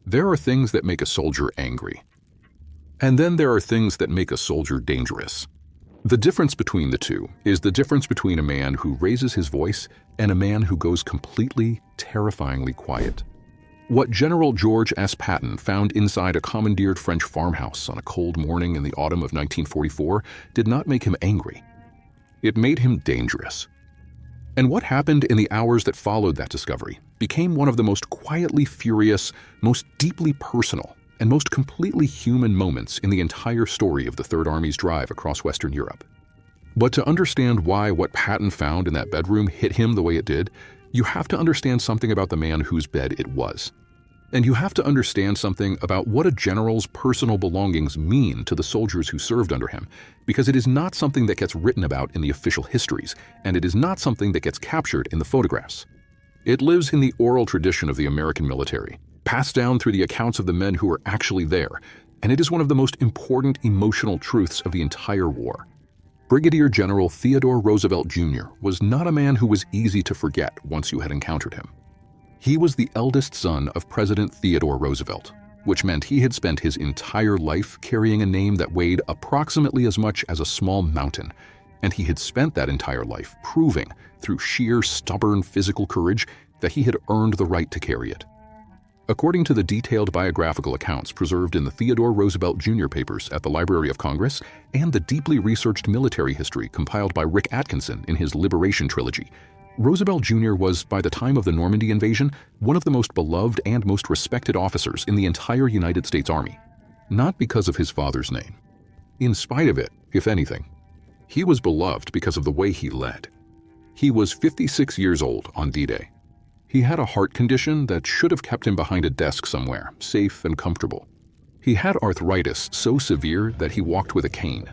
There are things that make a soldier angry. And then there are things that make a soldier dangerous. The difference between the two is the difference between a man who raises his voice and a man who goes completely, terrifyingly quiet. What General George S. Patton found inside a commandeered French farmhouse on a cold morning in the autumn of 1944 did not make him angry. It made him dangerous. And what happened in the hours that followed that discovery became one of the most quietly furious, most deeply personal, and most completely human moments in the entire story of the Third Army's drive across Western Europe. But to understand why what Patton found in that bedroom hit him the way it did, you have to understand something about the man whose bed it was. And you have to understand something about what a general's personal belongings mean to the soldiers who served under him, because it is not something that gets written about in the official histories, and it is not something that gets captured in the photographs. It lives in the oral tradition of the American military, passed down through the accounts of the men who were actually there, and it is one of the most important emotional truths of the entire war. Brigadier General Theodore Roosevelt Jr. was not a man who was easy to forget once you had encountered him. He was the eldest son of President Theodore Roosevelt, which meant he had spent his entire life carrying a name that weighed approximately as much as a small mountain, and he had spent that entire life proving, through sheer stubborn physical courage, that he had earned the right to carry it. According to the detailed biographical accounts preserved in the Theodore Roosevelt Jr. papers at the Library of Congress and the deeply researched military history compiled by Rick Atkinson in his Liberation trilogy, Roosevelt Jr. was, by the time of the Normandy invasion, one of the most beloved and most respected officers in the entire United States Army. Not because of his father's name. In spite of it, if anything, he was beloved because of the way he led. He was 56 years old on D-Day. He had a heart condition that should have kept him behind a desk somewhere, safe and comfortable. He had arthritis so severe that he walked with a cane.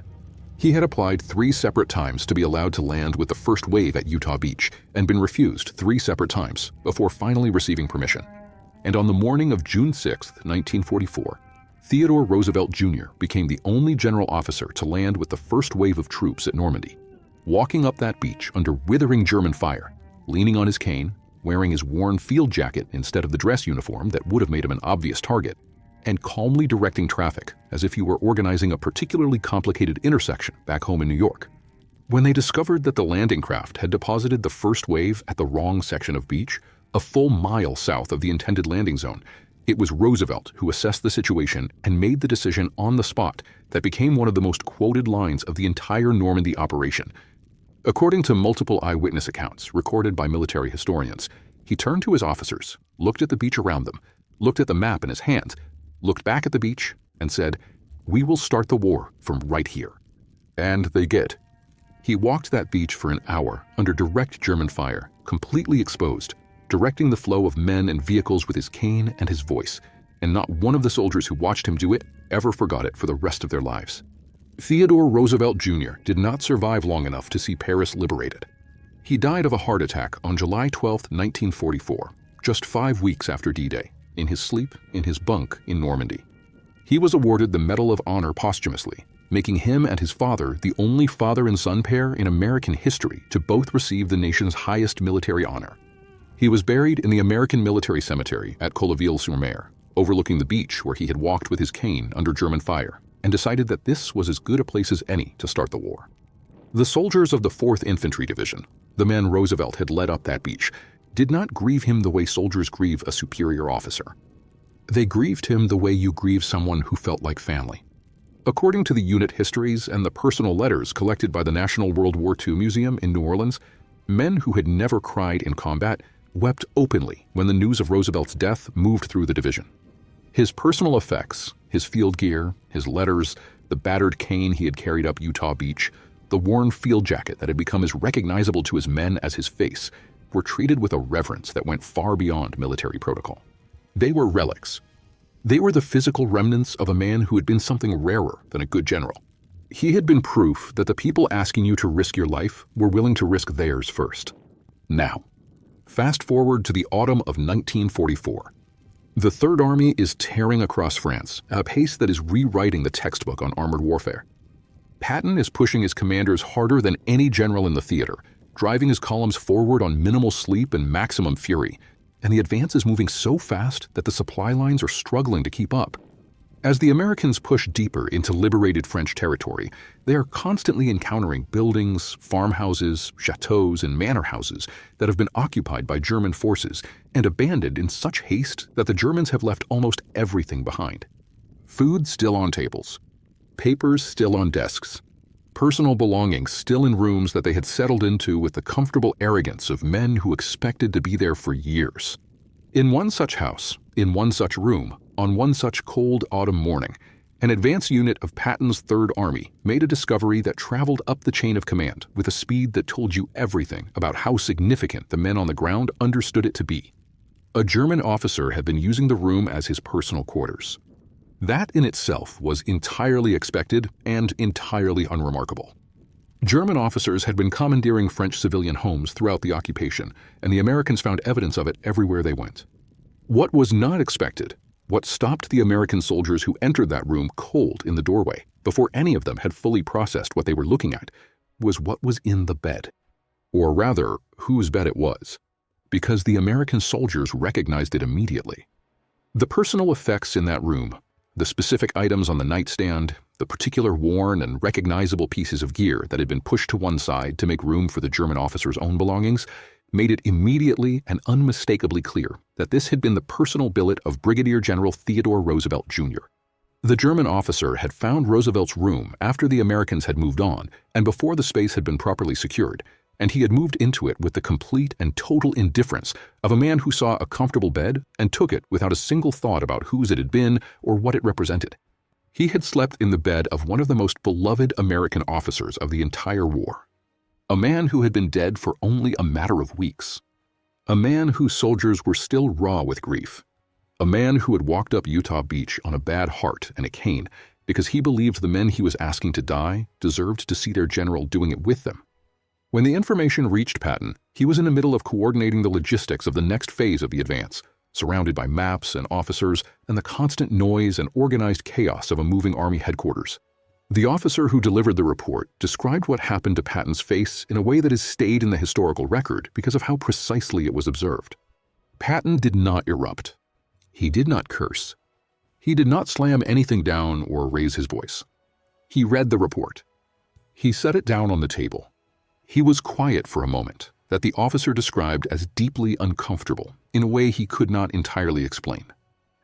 He had applied 3 separate times to be allowed to land with the first wave at Utah Beach and been refused 3 separate times before finally receiving permission. And on the morning of June 6, 1944, Theodore Roosevelt Jr. became the only general officer to land with the first wave of troops at Normandy, walking up that beach under withering German fire, leaning on his cane, wearing his worn field jacket instead of the dress uniform that would have made him an obvious target, and calmly directing traffic as if you were organizing a particularly complicated intersection back home in New York. When they discovered that the landing craft had deposited the first wave at the wrong section of beach, a full mile south of the intended landing zone, it was Roosevelt who assessed the situation and made the decision on the spot that became one of the most quoted lines of the entire Normandy operation. According to multiple eyewitness accounts recorded by military historians, he turned to his officers, looked at the beach around them, looked at the map in his hands, looked back at the beach, and said, "We will start the war from right here." And they did. He walked that beach for an hour under direct German fire, completely exposed, directing the flow of men and vehicles with his cane and his voice, and not one of the soldiers who watched him do it ever forgot it for the rest of their lives. Theodore Roosevelt Jr. did not survive long enough to see Paris liberated. He died of a heart attack on July 12, 1944, just 5 weeks after D-Day, in his sleep in his bunk in Normandy. He was awarded the Medal of Honor posthumously, making him and his father the only father and son pair in American history to both receive the nation's highest military honor. He was buried in the American Military Cemetery at Colleville-sur-Mer, overlooking the beach where he had walked with his cane under German fire, and decided that this was as good a place as any to start the war. The soldiers of the 4th Infantry Division, the men Roosevelt had led up that beach, did not grieve him the way soldiers grieve a superior officer. They grieved him the way you grieve someone who felt like family. According to the unit histories and the personal letters collected by the National World War II Museum in New Orleans, men who had never cried in combat wept openly when the news of Roosevelt's death moved through the division. His personal effects, his field gear, his letters, the battered cane he had carried up Utah Beach, the worn field jacket that had become as recognizable to his men as his face, were treated with a reverence that went far beyond military protocol. They were relics. They were the physical remnants of a man who had been something rarer than a good general. He had been proof that the people asking you to risk your life were willing to risk theirs first. Now, fast forward to the autumn of 1944. The Third Army is tearing across France at a pace that is rewriting the textbook on armored warfare. Patton is pushing his commanders harder than any general in the theater, driving his columns forward on minimal sleep and maximum fury, and the advance is moving so fast that the supply lines are struggling to keep up. As the Americans push deeper into liberated French territory, they are constantly encountering buildings, farmhouses, chateaus, and manor houses that have been occupied by German forces and abandoned in such haste that the Germans have left almost everything behind. Food still on tables, papers still on desks, personal belongings still in rooms that they had settled into with the comfortable arrogance of men who expected to be there for years. In one such house, in one such room, on one such cold autumn morning, an advance unit of Patton's Third Army made a discovery that traveled up the chain of command with a speed that told you everything about how significant the men on the ground understood it to be. A German officer had been using the room as his personal quarters. That in itself was entirely expected and entirely unremarkable. German officers had been commandeering French civilian homes throughout the occupation, and the Americans found evidence of it everywhere they went. What was not expected, what stopped the American soldiers who entered that room cold in the doorway, before any of them had fully processed what they were looking at, was what was in the bed. Or rather, whose bed it was, because the American soldiers recognized it immediately. The personal effects in that room, the specific items on the nightstand, the particular worn and recognizable pieces of gear that had been pushed to one side to make room for the German officer's own belongings, made it immediately and unmistakably clear that this had been the personal billet of Brigadier General Theodore Roosevelt Jr. The German officer had found Roosevelt's room after the Americans had moved on and before the space had been properly secured, and he had moved into it with the complete and total indifference of a man who saw a comfortable bed and took it without a single thought about whose it had been or what it represented. He had slept in the bed of one of the most beloved American officers of the entire war. A man who had been dead for only a matter of weeks. A man whose soldiers were still raw with grief. A man who had walked up Utah Beach on a bad heart and a cane because he believed the men he was asking to die deserved to see their general doing it with them. When the information reached Patton, he was in the middle of coordinating the logistics of the next phase of the advance, surrounded by maps and officers and the constant noise and organized chaos of a moving army headquarters. The officer who delivered the report described what happened to Patton's face in a way that has stayed in the historical record because of how precisely it was observed. Patton did not erupt. He did not curse. He did not slam anything down or raise his voice. He read the report. He set it down on the table. He was quiet for a moment that the officer described as deeply uncomfortable in a way he could not entirely explain.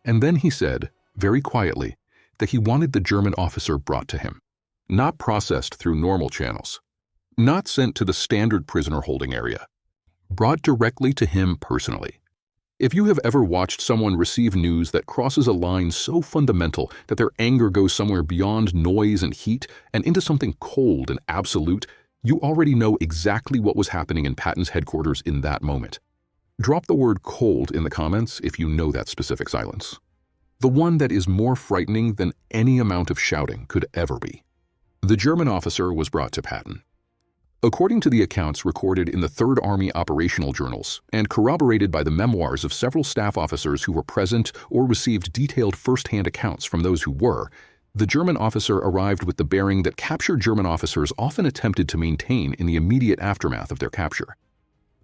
And then he said, very quietly, that he wanted the German officer brought to him, not processed through normal channels, not sent to the standard prisoner holding area, brought directly to him personally. If you have ever watched someone receive news that crosses a line so fundamental that their anger goes somewhere beyond noise and heat and into something cold and absolute, you already know exactly what was happening in Patton's headquarters in that moment. Drop the word cold in the comments if you know that specific silence. The one that is more frightening than any amount of shouting could ever be. The German officer was brought to Patton. According to the accounts recorded in the Third Army operational journals and corroborated by the memoirs of several staff officers who were present or received detailed first-hand accounts from those who were, the German officer arrived with the bearing that captured German officers often attempted to maintain in the immediate aftermath of their capture.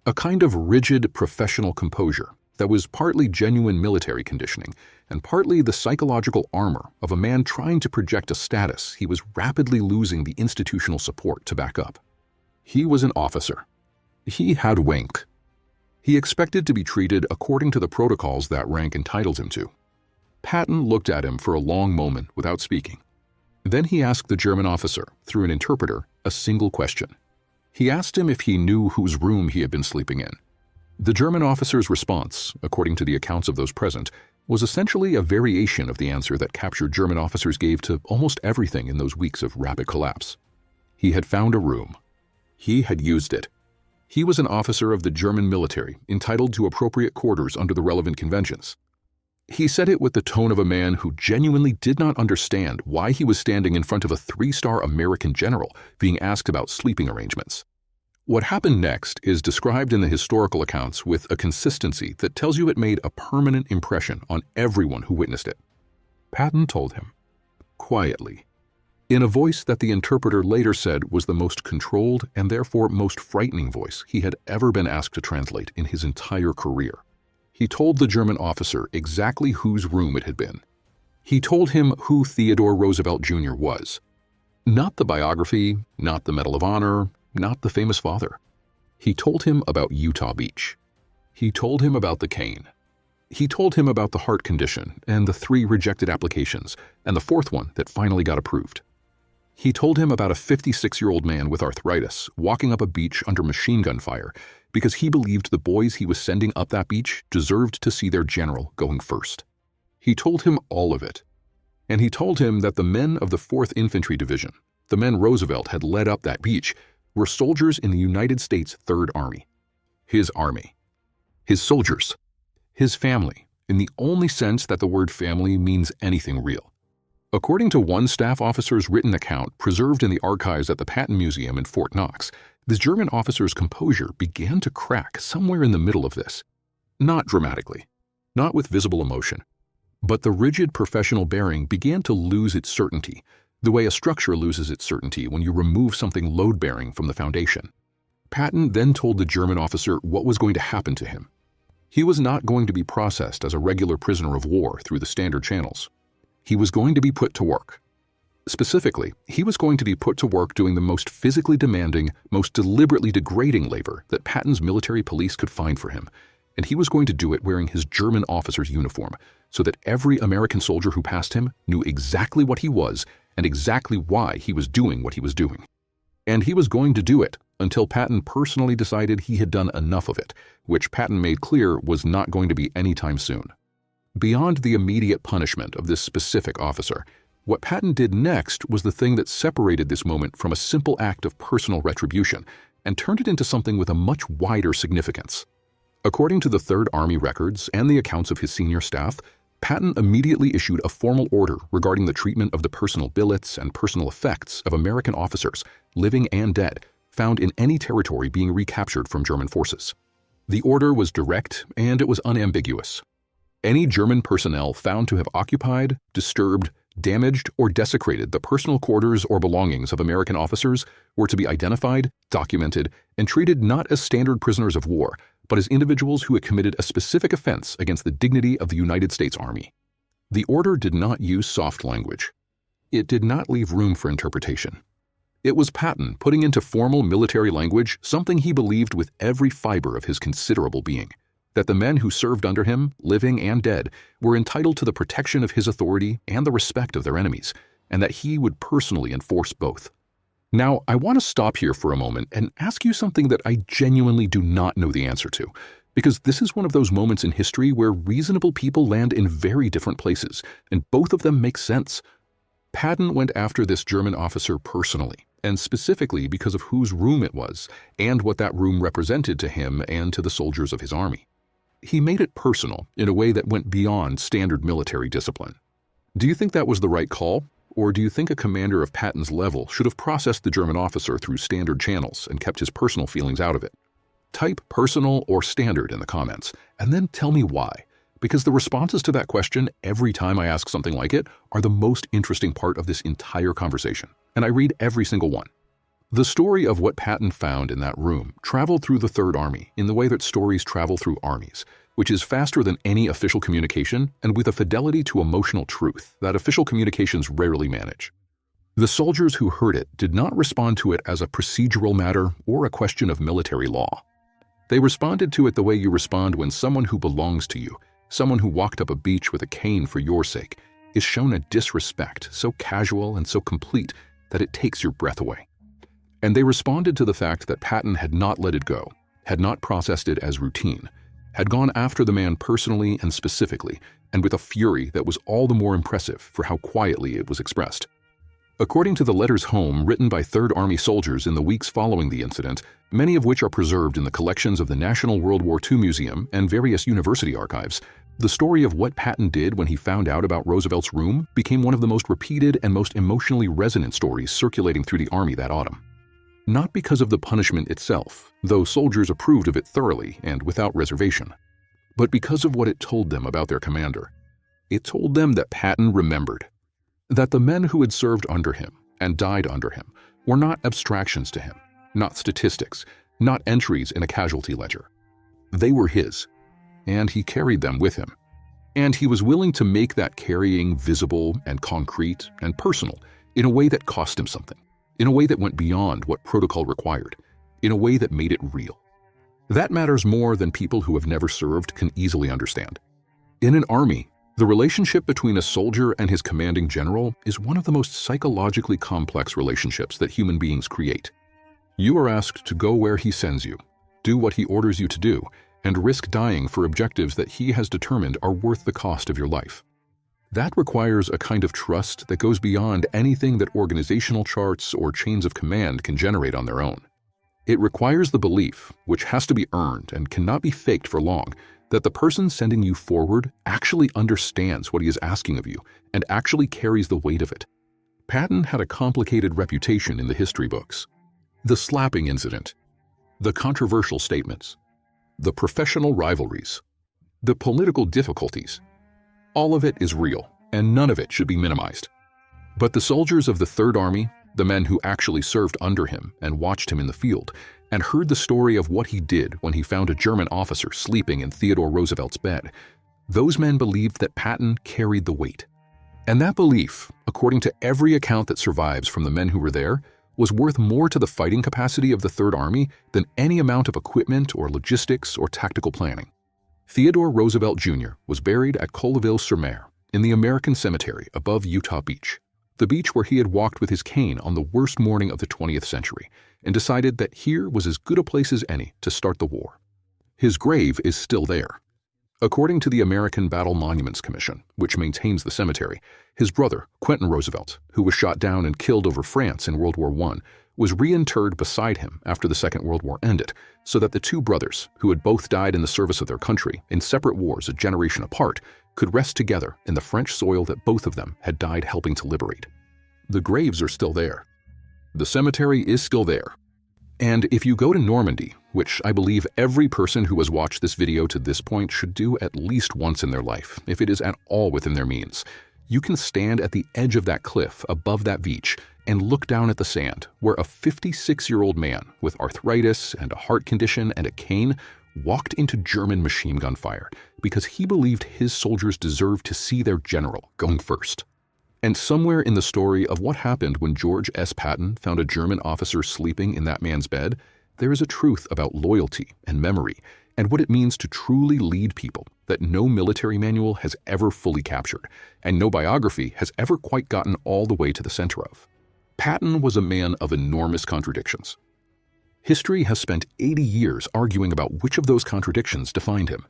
A kind of rigid professional composure that was partly genuine military conditioning and partly the psychological armor of a man trying to project a status he was rapidly losing the institutional support to back up. He was an officer. He had rank. He expected to be treated according to the protocols that rank entitled him to. Patton looked at him for a long moment without speaking. Then he asked the German officer, through an interpreter, a single question. He asked him if he knew whose room he had been sleeping in. The German officer's response, according to the accounts of those present, was essentially a variation of the answer that captured German officers gave to almost everything in those weeks of rapid collapse. He had found a room. He had used it. He was an officer of the German military, entitled to appropriate quarters under the relevant conventions. He said it with the tone of a man who genuinely did not understand why he was standing in front of a 3-star American general being asked about sleeping arrangements. What happened next is described in the historical accounts with a consistency that tells you it made a permanent impression on everyone who witnessed it. Patton told him, quietly, in a voice that the interpreter later said was the most controlled and therefore most frightening voice he had ever been asked to translate in his entire career. He told the German officer exactly whose room it had been. He told him who Theodore Roosevelt Jr. was. Not the biography, not the Medal of Honor, not the famous father. He told him about Utah Beach. He told him about the cane. He told him about the heart condition and the 3 rejected applications and the 4th one that finally got approved. He told him about a 56-year-old man with arthritis walking up a beach under machine gun fire because he believed the boys he was sending up that beach deserved to see their general going first. He told him all of it. And he told him that the men of the 4th Infantry Division, the men Roosevelt had led up that beach, were soldiers in the United States 3rd Army. His army. His soldiers. His family, in the only sense that the word family means anything real. According to one staff officer's written account preserved in the archives at the Patton Museum in Fort Knox, this German officer's composure began to crack somewhere in the middle of this. Not dramatically, not with visible emotion, but the rigid professional bearing began to lose its certainty, the way a structure loses its certainty when you remove something load-bearing from the foundation. Patton then told the German officer what was going to happen to him. He was not going to be processed as a regular prisoner of war through the standard channels. He was going to be put to work. Specifically, he was going to be put to work doing the most physically demanding, most deliberately degrading labor that Patton's military police could find for him, and he was going to do it wearing his German officer's uniform, so that every American soldier who passed him knew exactly what he was and exactly why he was doing what he was doing. And he was going to do it until Patton personally decided he had done enough of it, which Patton made clear was not going to be anytime soon. Beyond the immediate punishment of this specific officer, what Patton did next was the thing that separated this moment from a simple act of personal retribution and turned it into something with a much wider significance. According to the 3rd Army records and the accounts of his senior staff, Patton immediately issued a formal order regarding the treatment of the personal billets and personal effects of American officers, living and dead, found in any territory being recaptured from German forces. The order was direct and it was unambiguous. Any German personnel found to have occupied, disturbed, damaged, or desecrated the personal quarters or belongings of American officers were to be identified, documented, and treated not as standard prisoners of war, but as individuals who had committed a specific offense against the dignity of the United States Army. The order did not use soft language. It did not leave room for interpretation. It was Patton putting into formal military language something he believed with every fiber of his considerable being, that the men who served under him, living and dead, were entitled to the protection of his authority and the respect of their enemies, and that he would personally enforce both. Now, I want to stop here for a moment and ask you something that I genuinely do not know the answer to, because this is one of those moments in history where reasonable people land in very different places, and both of them make sense. Patton went after this German officer personally, and specifically because of whose room it was, and what that room represented to him and to the soldiers of his army. He made it personal in a way that went beyond standard military discipline. Do you think that was the right call? Or do you think a commander of Patton's level should have processed the German officer through standard channels and kept his personal feelings out of it? Type personal or standard in the comments, and then tell me why, because the responses to that question every time I ask something like it are the most interesting part of this entire conversation, and I read every single one. The story of what Patton found in that room traveled through the 3rd Army in the way that stories travel through armies, which is faster than any official communication and with a fidelity to emotional truth that official communications rarely manage. The soldiers who heard it did not respond to it as a procedural matter or a question of military law. They responded to it the way you respond when someone who belongs to you, someone who walked up a beach with a cane for your sake, is shown a disrespect so casual and so complete that it takes your breath away. And they responded to the fact that Patton had not let it go, had not processed it as routine, had gone after the man personally and specifically, and with a fury that was all the more impressive for how quietly it was expressed. According to the letters home written by 3rd Army soldiers in the weeks following the incident, many of which are preserved in the collections of the National World War II Museum and various university archives, the story of what Patton did when he found out about Roosevelt's room became one of the most repeated and most emotionally resonant stories circulating through the Army that autumn. Not because of the punishment itself, though soldiers approved of it thoroughly and without reservation, but because of what it told them about their commander. It told them that Patton remembered, that the men who had served under him and died under him were not abstractions to him, not statistics, not entries in a casualty ledger. They were his. and he carried them with him. And he was willing to make that carrying visible and concrete and personal in a way that cost him something, in a way that went beyond what protocol required, in a way that made it real. That matters more than people who have never served can easily understand. In an army, the relationship between a soldier and his commanding general is one of the most psychologically complex relationships that human beings create. You are asked to go where he sends you, do what he orders you to do, and risk dying for objectives that he has determined are worth the cost of your life. That requires a kind of trust that goes beyond anything that organizational charts or chains of command can generate on their own. It requires the belief, which has to be earned and cannot be faked for long, that the person sending you forward actually understands what he is asking of you and actually carries the weight of it. Patton had a complicated reputation in the history books. The slapping incident, the controversial statements, the professional rivalries, the political difficulties, all of it is real, and none of it should be minimized. But the soldiers of the Third Army, the men who actually served under him and watched him in the field, and heard the story of what he did when he found a German officer sleeping in Theodore Roosevelt's bed, those men believed that Patton carried the weight. And that belief, according to every account that survives from the men who were there, was worth more to the fighting capacity of the Third Army than any amount of equipment or logistics or tactical planning. Theodore Roosevelt Jr. was buried at Colleville-sur-Mer in the American Cemetery above Utah Beach, the beach where he had walked with his cane on the worst morning of the 20th century and decided that here was as good a place as any to start the war. His grave is still there. According to the American Battle Monuments Commission, which maintains the cemetery, his brother, Quentin Roosevelt, who was shot down and killed over France in World War I, was reinterred beside him after the Second World War ended, so that the two brothers, who had both died in the service of their country in separate wars a generation apart, could rest together in the French soil that both of them had died helping to liberate. The graves are still there. The cemetery is still there. And if you go to Normandy, which I believe every person who has watched this video to this point should do at least once in their life, if it is at all within their means, you can stand at the edge of that cliff above that beach and look down at the sand where a 56-year-old man with arthritis and a heart condition and a cane walked into German machine gun fire because he believed his soldiers deserved to see their general going first. And somewhere in the story of what happened when George S. Patton found a German officer sleeping in that man's bed, there is a truth about loyalty and memory and what it means to truly lead people that no military manual has ever fully captured and no biography has ever quite gotten all the way to the center of. Patton was a man of enormous contradictions. History has spent 80 years arguing about which of those contradictions defined him.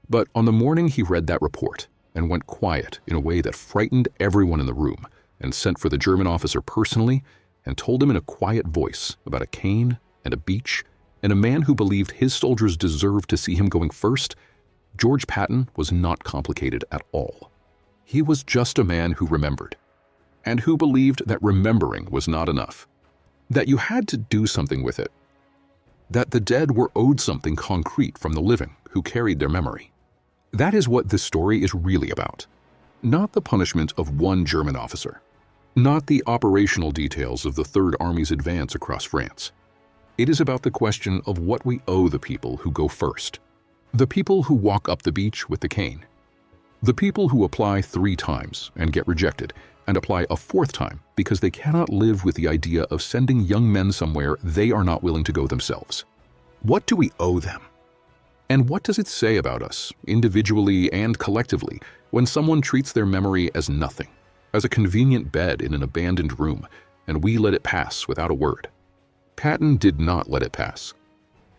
But on the morning he read that report and went quiet in a way that frightened everyone in the room and sent for the German officer personally and told him in a quiet voice about a cane and a beach and a man who believed his soldiers deserved to see him going first, George Patton was not complicated at all. He was just a man who remembered, and who believed that remembering was not enough, that you had to do something with it, that the dead were owed something concrete from the living who carried their memory. That is what this story is really about. Not the punishment of one German officer, not the operational details of the Third Army's advance across France. It is about the question of what we owe the people who go first, the people who walk up the beach with the cane, the people who apply 3 times and get rejected and apply a 4th time because they cannot live with the idea of sending young men somewhere they are not willing to go themselves. What do we owe them? And what does it say about us, individually and collectively, when someone treats their memory as nothing, as a convenient bed in an abandoned room, and we let it pass without a word? Patton did not let it pass.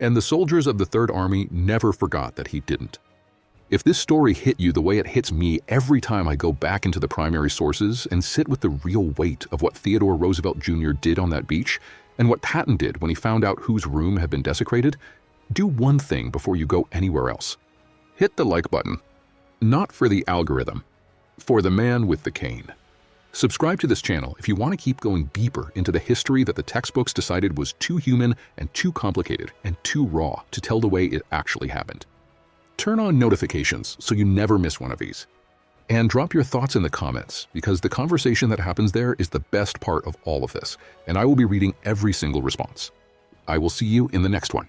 And the soldiers of the Third Army never forgot that he didn't. If this story hit you the way it hits me every time I go back into the primary sources and sit with the real weight of what Theodore Roosevelt Jr. did on that beach, and what Patton did when he found out whose room had been desecrated, do one thing before you go anywhere else. Hit the like button. Not for the algorithm, for the man with the cane. Subscribe to this channel if you want to keep going deeper into the history that the textbooks decided was too human and too complicated and too raw to tell the way it actually happened. Turn on notifications so you never miss one of these. And drop your thoughts in the comments, because the conversation that happens there is the best part of all of this, and I will be reading every single response. I will see you in the next one.